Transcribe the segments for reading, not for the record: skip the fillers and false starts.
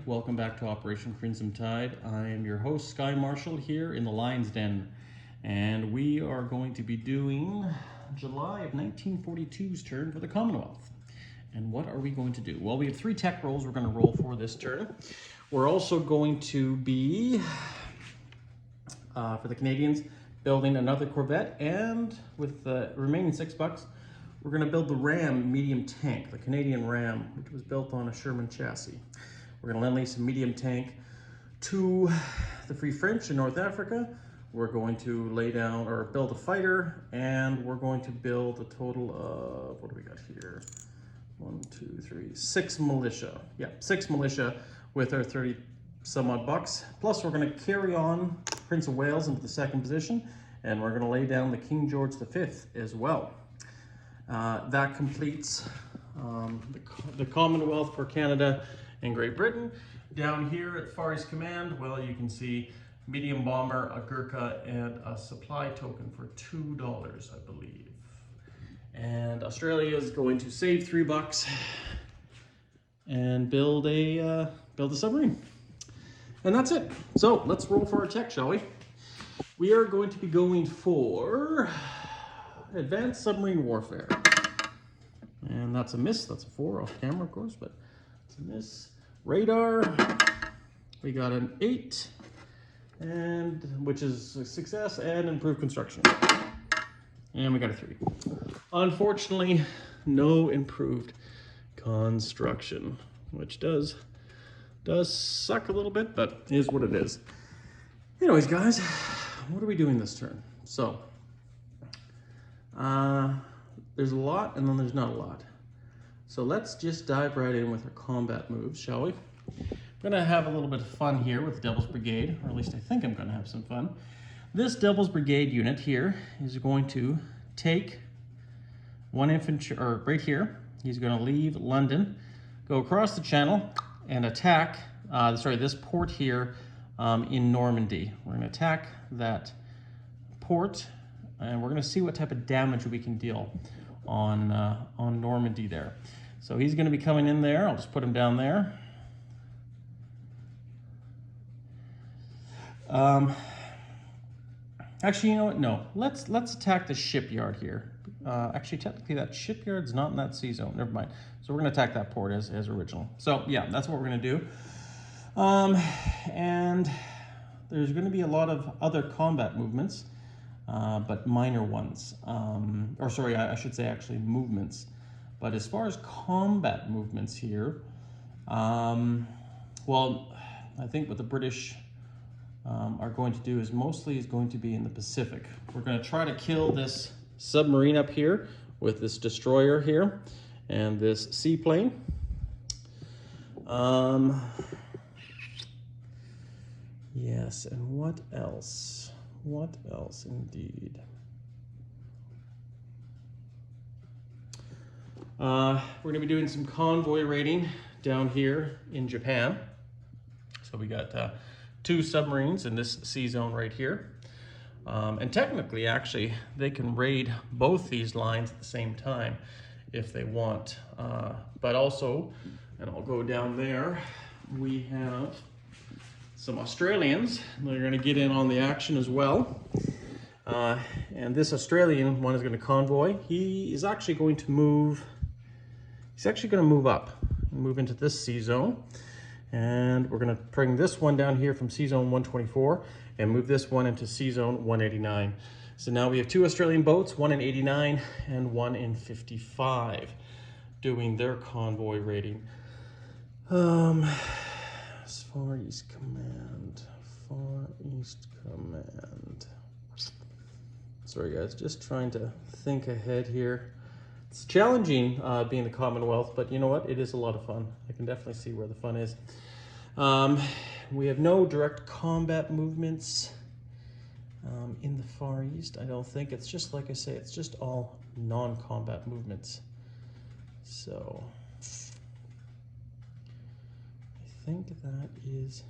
welcome back to Operation Crimson Tide. I am your host, Sky Marshall, here in the Lion's Den, and we are going to be doing July of 1942's turn for the Commonwealth. And what are we going to do? Well, we have 3 tech rolls we're going to roll for this turn. We're also going to be, for the Canadians, building another Corvette, and with the remaining $6, we're going to build the Ram medium tank, the Canadian Ram, which was built on a Sherman chassis. We're going to lend lease a medium tank to the Free French in North Africa. We're going to lay down or build a fighter, and we're going to build a total of, what do we got here? 6 militia. Yeah, 6 militia with our 30 some odd bucks. Plus, we're going to carry on Prince of Wales into the 2nd position, and we're going to lay down the King George V as well. That completes the Commonwealth for Canada and Great Britain. Down here at Far East Command, well, you can see medium bomber, a Gurkha, and a supply token for $2, I believe. And Australia is going to save $3 and build a submarine. And that's it. So let's roll for our tech, shall we? We are going to be going for Advanced Submarine Warfare. And that's a miss. That's a 4 off camera, of course, but it's a miss. Radar, we got an 8, and which is a success, and improved construction. And we got a 3. Unfortunately, no improved construction, which does suck a little bit, but is what it is. Anyways, guys, what are we doing this turn? So, there's a lot, and then there's not a lot. So let's just dive right in with our combat moves, shall we? I'm gonna have a little bit of fun here with Devil's Brigade, or at least I think I'm gonna have some fun. This Devil's Brigade unit here is going to take 1 infantry, or right here, he's gonna leave London, go across the channel, and attack, this port here in Normandy. We're gonna attack that port, and we're gonna see what type of damage we can deal on Normandy there. So he's gonna be coming in there. I'll just put him down there. Actually, you know what? No, let's attack the shipyard here. Actually, technically that shipyard's not in that sea zone. Never mind. So we're gonna attack that port as original. So yeah, that's what we're gonna do. And there's gonna be a lot of other combat movements, but minor ones. Or sorry, I should say actually movements. But as far as combat movements here, well, I think what the British are going to do is going to be in the Pacific. We're going to try to kill this submarine up here with this destroyer here and this seaplane. Yes, and what else? What else indeed? We're going to be doing some convoy raiding down here in Japan. So we got 2 submarines in this sea zone right here. And technically, actually, they can raid both these lines at the same time if they want. But also, and I'll go down there, we have some Australians that are going to get in on the action as well. And this Australian one is going to convoy. He is actually going to move, he's actually going to move up and move into this sea zone. And we're going to bring this one down here from sea zone 124 and move this one into sea zone 189. So now we have 2 Australian boats, 1 in 89 and 1 in 55, doing their convoy raiding. Far East Command, Far East Command. Sorry guys, just trying to think ahead here. It's challenging being the Commonwealth, but you know what? It is a lot of fun. I can definitely see where the fun is. We have no direct combat movements in the Far East, I don't think. It's just, like I say, it's just all non-combat movements. So I think that is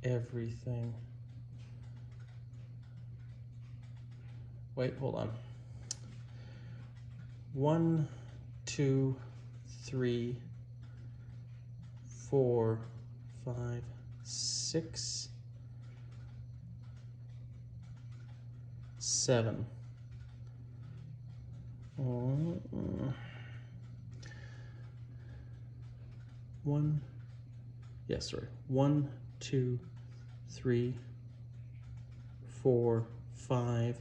everything. Wait, hold on. 1, 2, 3, 4, 5, 6, 7. One, yes, sorry. 1, 2, 3, 4, 5,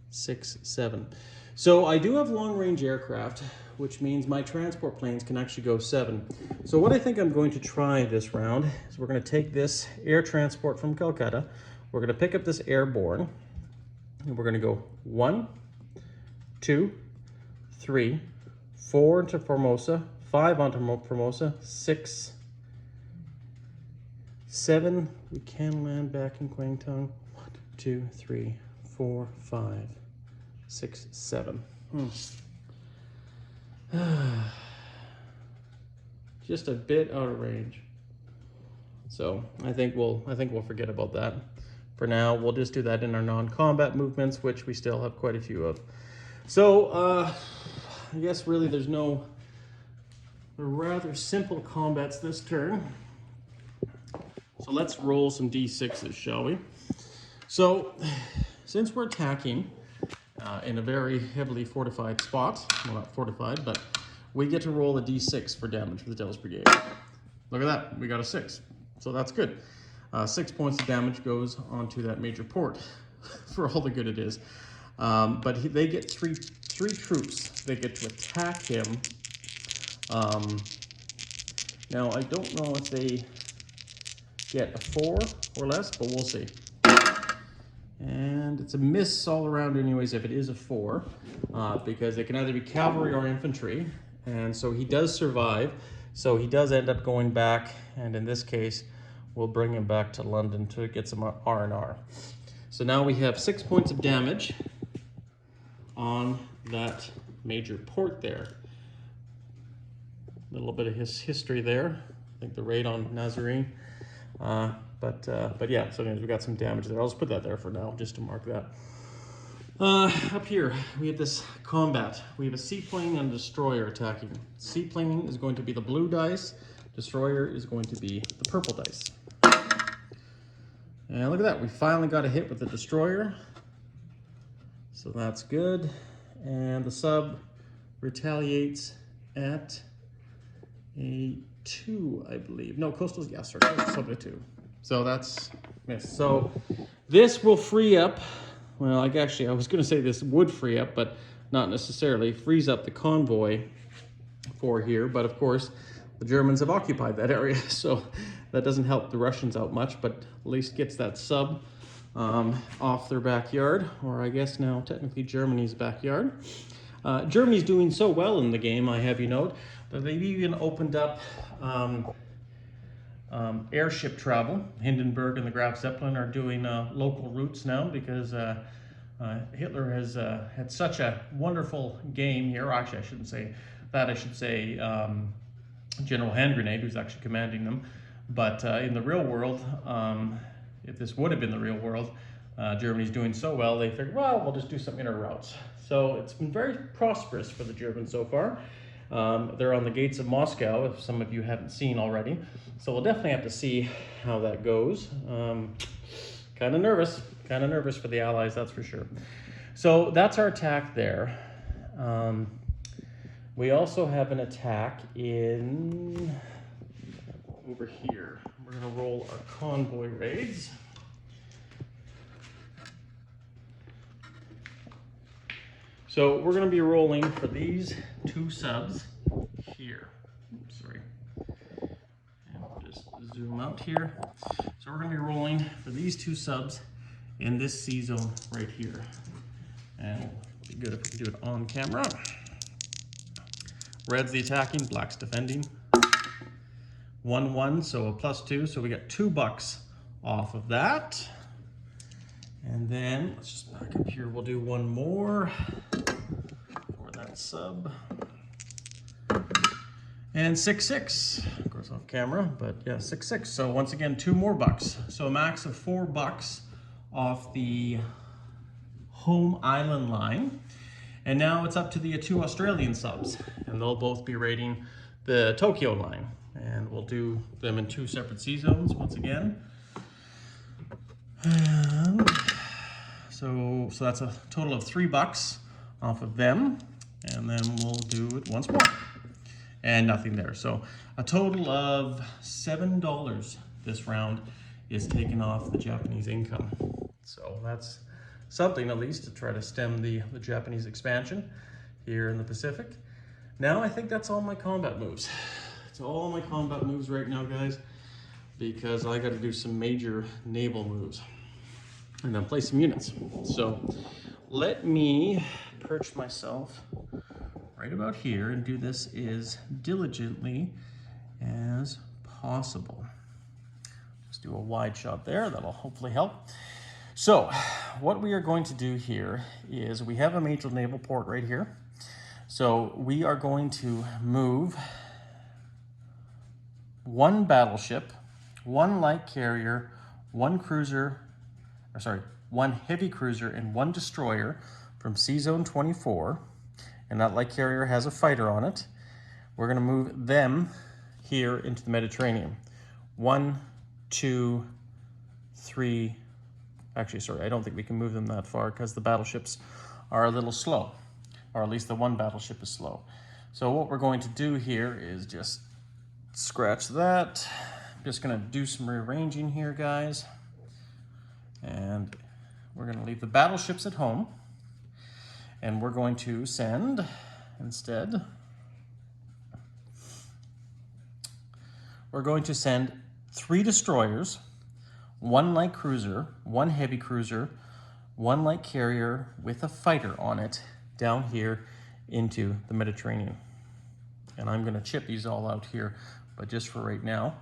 6, 7. So I do have long-range aircraft, which means my transport planes can actually go 7. So what I think I'm going to try this round is we're going to take this air transport from Calcutta, we're going to pick up this airborne, and we're going to go 1, 2, 3, 4 into Formosa, 5 onto Formosa, 6, 7. We can land back in Kwangtung. 1, 2, 3, 4, 5, 6, 7. Just a bit out of range. So I think we'll forget about that. For now, we'll just do that in our non-combat movements, which we still have quite a few of. So I guess really there's no rather simple combats this turn. So let's roll some d6s, shall we? So since we're attacking in a very heavily fortified spot, well, not fortified, but we get to roll a d6 for damage for the Devil's Brigade. Look at that, we got a 6. So that's good. 6 points of damage goes onto that major port for all the good it is. But they get three troops. They get to attack him. Now, I don't know if they get a 4 or less, but we'll see. And it's a miss all around anyways if it is a 4, because it can either be cavalry or infantry. And so he does survive. So he does end up going back, and in this case, we'll bring him back to London to get some R&R. So now we have 6 points of damage on that major port there. A little bit of his history there. I think the raid on Nazarene. But yeah, so anyways, we got some damage there. I'll just put that there for now, just to mark that. Up here, we have this combat. We have a seaplane and a destroyer attacking. Seaplane is going to be the blue dice. Destroyer is going to be the purple dice. And look at that, we finally got a hit with the destroyer. So that's good. And the sub retaliates at a 2, I believe. No, coastal, yes, sorry, sub a 2. So that's missed. So this will free up, well, I was going to say this would free up, but not necessarily. Frees up the convoy for here, but of course, the Germans have occupied that area, so that doesn't help the Russians out much, but at least gets that sub off their backyard, or I guess now technically Germany's backyard. Germany's doing so well in the game, I have you note, that they've even opened up airship travel. Hindenburg and the Graf Zeppelin are doing local routes now because Hitler has had such a wonderful game here. Actually, I shouldn't say that. I should say General Hand Grenade, who's actually commanding them. But in the real world, if this would have been the real world, Germany's doing so well, they figured, well, we'll just do some inner routes. So it's been very prosperous for the Germans so far. They're on the gates of Moscow, if some of you haven't seen already. So we'll definitely have to see how that goes. Kind of nervous for the Allies, that's for sure. So that's our attack there. We also have an attack in over here. We're gonna roll our convoy raids. So we're gonna be rolling for these 2 subs here. Oops, sorry. And we'll just zoom out here. So we're gonna be rolling for these 2 subs in this C zone right here. And it'd be good if we could do it on camera. Red's the attacking, black's defending. 1-1, so a +2, so we got $2 off of that. And then, let's just back up here, we'll do one more for that sub. And 6-6, of course off camera, but yeah, 6-6. So once again, 2 more bucks. So a max of $4 off the home island line. And now it's up to the 2 Australian subs, and they'll both be raiding the Tokyo line. And we'll do them in 2 separate sea zones once again. And so that's a total of $3 off of them. And then we'll do it once more. And nothing there. So a total of $7 this round is taken off the Japanese income. So that's something at least to try to stem the Japanese expansion here in the Pacific. Now I think that's all my combat moves. It's all my combat moves right now, guys, because I got to do some major naval moves and then play some units. So let me perch myself right about here and do this as diligently as possible. Let's do a wide shot there. That'll hopefully help. So what we are going to do here is we have a major naval port right here. So we are going to move 1 battleship, 1 light carrier, 1 cruiser, 1 heavy cruiser and 1 destroyer from Sea Zone 24. And that light carrier has a fighter on it. We're going to move them here into the Mediterranean. 1, 2, 3. Actually, sorry, I don't think we can move them that far because the battleships are a little slow, or at least the 1 battleship is slow. So what we're going to do here is just scratch that. I'm just going to do some rearranging here, guys. And we're going to leave the battleships at home. And we're going to send, instead, we're going to send 3 destroyers, 1 light cruiser, 1 heavy cruiser, 1 light carrier with a fighter on it down here into the Mediterranean. And I'm going to chip these all out here, but just for right now.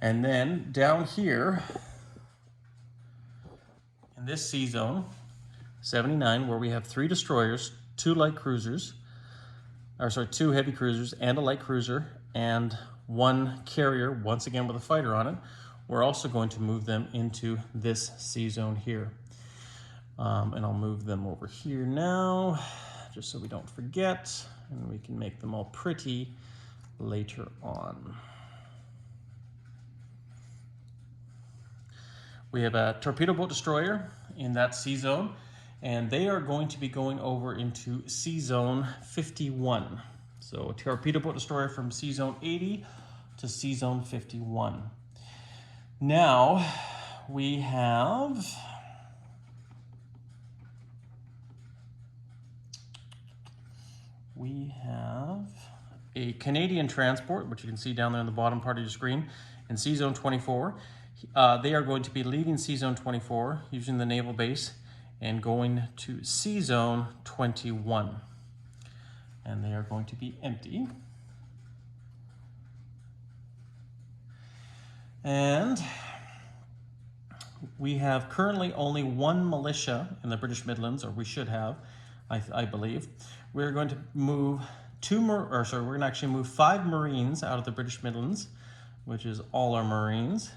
And then down here in this sea zone, 79, where we have 3 destroyers, 2 light cruisers, 2 heavy cruisers and a light cruiser, and 1 carrier, once again with a fighter on it. We're also going to move them into this sea zone here. And I'll move them over here now, just so we don't forget, and we can make them all pretty later on. We have a torpedo boat destroyer in that sea zone, and they are going to be going over into Sea Zone 51. So a torpedo boat destroyer from Sea Zone 80 to Sea Zone 51. Now we have a Canadian transport, which you can see down there in the bottom part of your screen, in Sea Zone 24. They are going to be leaving Sea Zone 24 using the naval base and going to Sea Zone 21. And they are going to be empty. And we have currently only 1 militia in the British Midlands, or we should have, I believe. We're going to move we're going to actually move 5 Marines out of the British Midlands, which is all our Marines.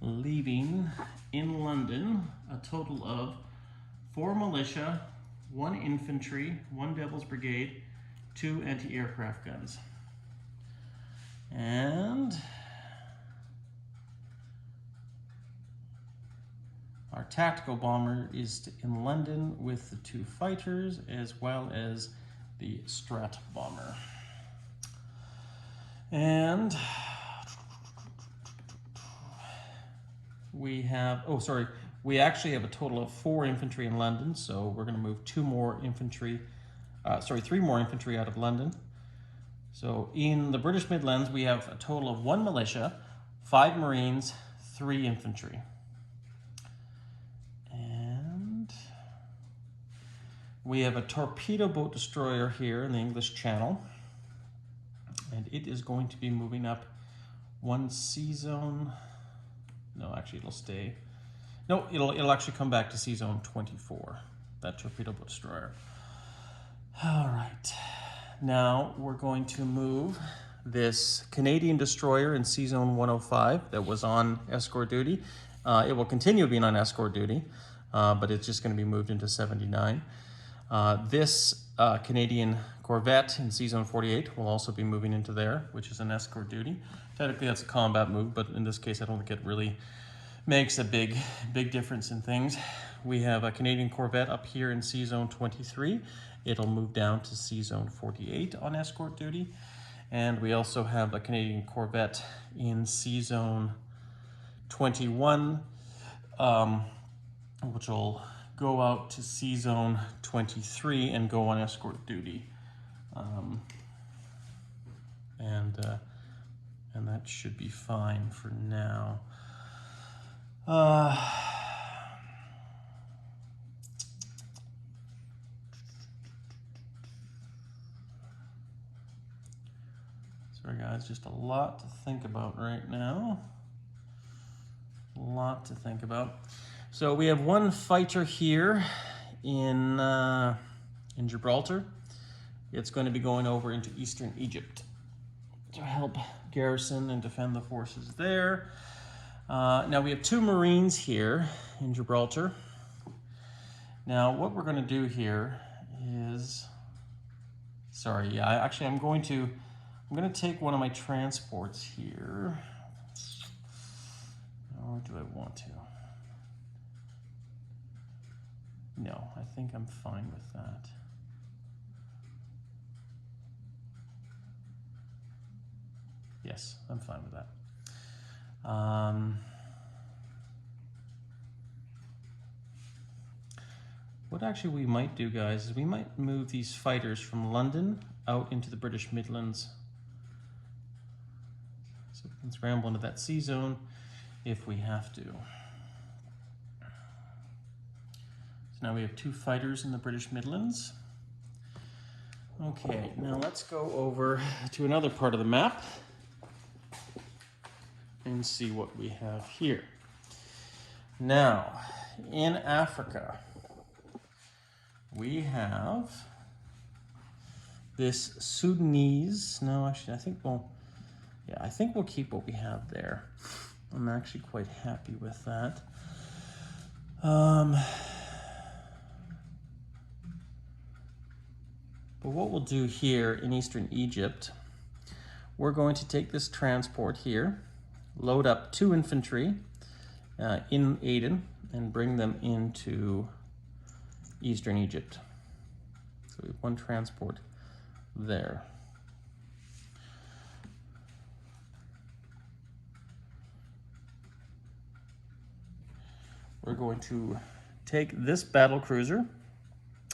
Leaving in London a total of 4 militia, 1 infantry, 1 Devil's Brigade, 2 anti-aircraft guns. And our tactical bomber is in London with the 2 fighters as well as the Strat bomber. And we have, we actually have a total of 4 infantry in London, so we're going to move 3 more infantry out of London. So in the British Midlands, we have a total of 1 militia, 5 Marines, 3 infantry. And we have a torpedo boat destroyer here in the English Channel, and it is going to be moving up 1 sea zone. No, actually it'll stay. No, it'll actually come back to Sea Zone 24, that torpedo boat destroyer. All right, now we're going to move this Canadian destroyer in Sea Zone 105 that was on escort duty. It will continue being on escort duty, but it's just going to be moved into 79. This Canadian Corvette in C-Zone 48 will also be moving into there, which is an escort duty. Technically that's a combat move, but in this case I don't think it really makes a big difference in things. We have a Canadian Corvette up here in C-Zone 23. It'll move down to C-Zone 48 on escort duty. And we also have a Canadian Corvette in C-Zone 21, which will go out to C-Zone 23 and go on escort duty. And that should be fine for now. Sorry guys, just a lot to think about right now. A lot to think about. So we have one fighter here in Gibraltar. It's going to be going over into Eastern Egypt to help garrison and defend the forces there. Now we have two Marines here in Gibraltar. Now what we're going to do here is, I'm going to take one of my transports here. Or do I want to? No, I think I'm fine with that. Yes, I'm fine with that. What actually we might do, guys, is we might move these fighters from London out into the British Midlands. So we can scramble into that sea zone if we have to. So now we have two fighters in the British Midlands. Okay, now let's go over to another part of the map and see what we have here. Now, in Africa, we have this Sudanese, no, actually, I think we'll keep what we have there. I'm actually quite happy with that. But what we'll do here in Eastern Egypt, we're going to take this transport here, load up 2 infantry in Aden, and bring them into Eastern Egypt. So we have 1 transport there. We're going to take this battle cruiser.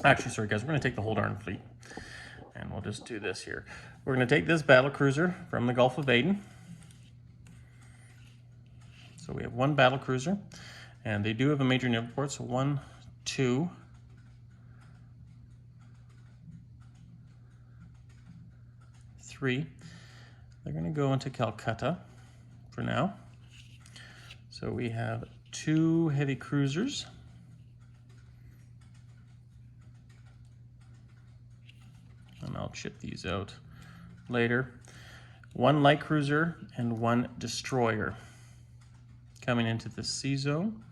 Actually, sorry guys, we're going to take the whole darn fleet. And we'll just do this here. We're going to take this battle cruiser from the Gulf of Aden. So we have 1 battle cruiser, and they do have a major naval port. So 1, 2, 3. They're going to go into Calcutta for now. So we have 2 heavy cruisers. And I'll chip these out later. 1 light cruiser and 1 destroyer coming into the sea zone.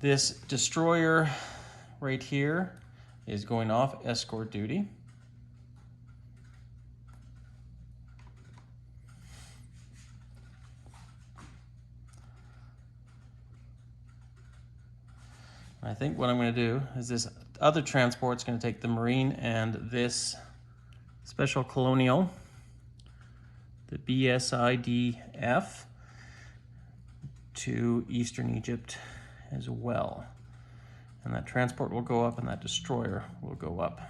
This destroyer right here is going off escort duty. I think what I'm going to do is this other transport's going to take the Marine and this Special Colonial, the BSIDF, to Eastern Egypt as well. And that transport will go up and that destroyer will go up.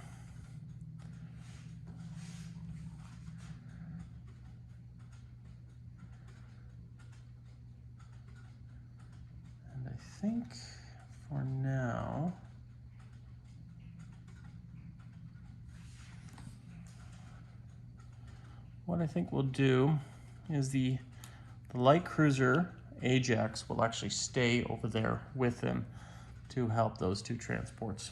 And I think for now, what I think we'll do is the light cruiser Ajax will actually stay over there with them to help those 2 transports.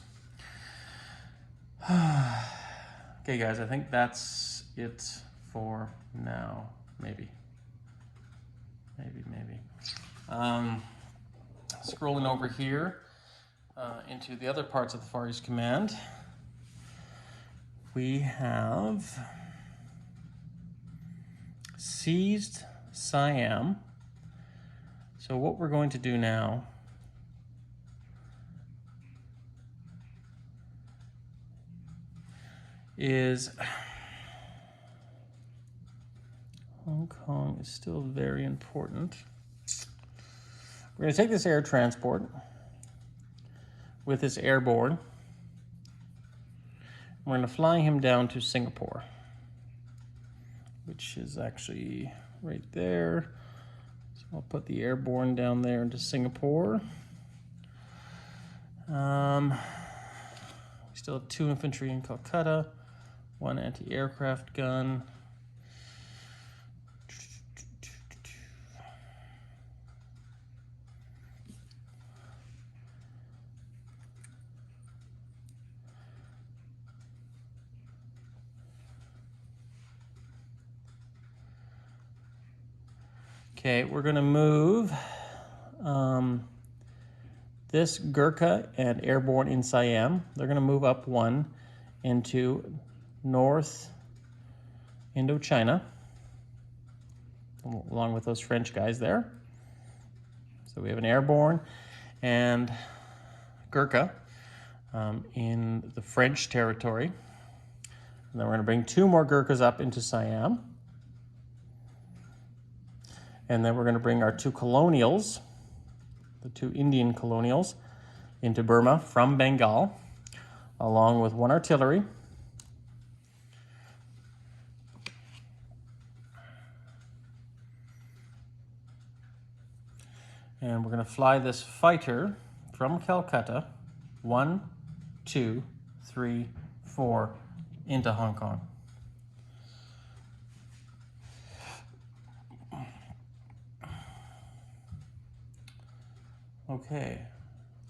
Okay guys, I think that's it for now. Maybe. Scrolling over here, into the other parts of the Far East Command. We have seized Siam. So what we're going to do now is Hong Kong is still very important. We're going to take this air transport with this airborne. We're going to fly him down to Singapore, which is actually right there. So I'll put the airborne down there into Singapore. We still have 2 infantry in Calcutta, 1 anti-aircraft gun. Okay, we're going to move this Gurkha and airborne in Siam. They're going to move up 1 into North Indochina, along with those French guys there. So we have an airborne and Gurkha in the French territory. And then we're going to bring 2 more Gurkhas up into Siam. And then we're going to bring our 2 colonials, the 2 Indian colonials, into Burma from Bengal, along with 1 artillery. And we're going to fly this fighter from Calcutta, 1, 2, 3, 4, into Hong Kong. Okay,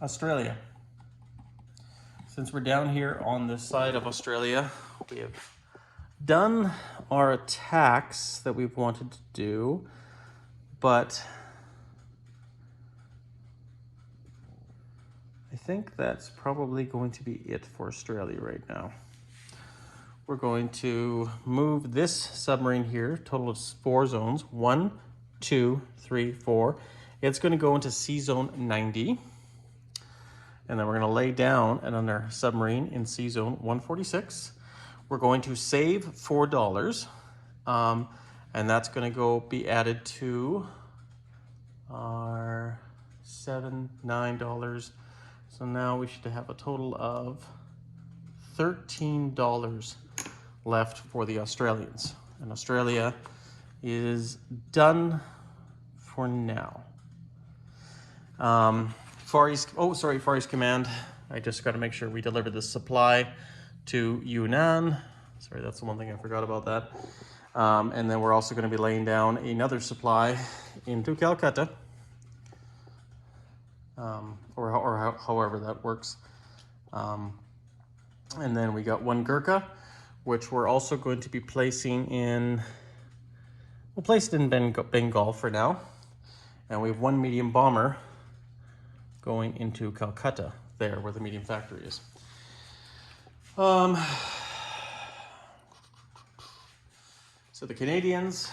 Australia. Since we're down here on this side of Australia, we have done our attacks that we've wanted to do, but I think that's probably going to be it for Australia right now. We're going to move this submarine here, total of 4 zones, 1, 2, 3, 4. It's going to go into C zone 90. And then we're going to lay down another submarine in C zone 146. We're going to save $4. And that's going to go be added to our $9. So now we should have a total of $13 left for the Australians. And Australia is done for now. Far East Command. I just got to make sure we deliver this supply to Yunnan. Sorry, that's the one thing I forgot about that. And then we're also going to be laying down another supply into Calcutta, or however that works. And then we got 1 Gurkha, which we're also going to be placing in. We'll place it in Bengal for now, and we have 1 medium bomber going into Calcutta, there where the medium factory is. So the Canadians,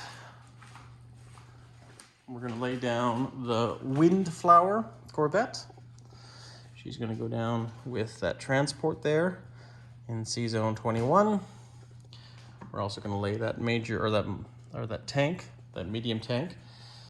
we're going to lay down the Windflower Corvette. She's going to go down with that transport there in C zone 21. We're also going to lay that major, or that tank, that medium tank,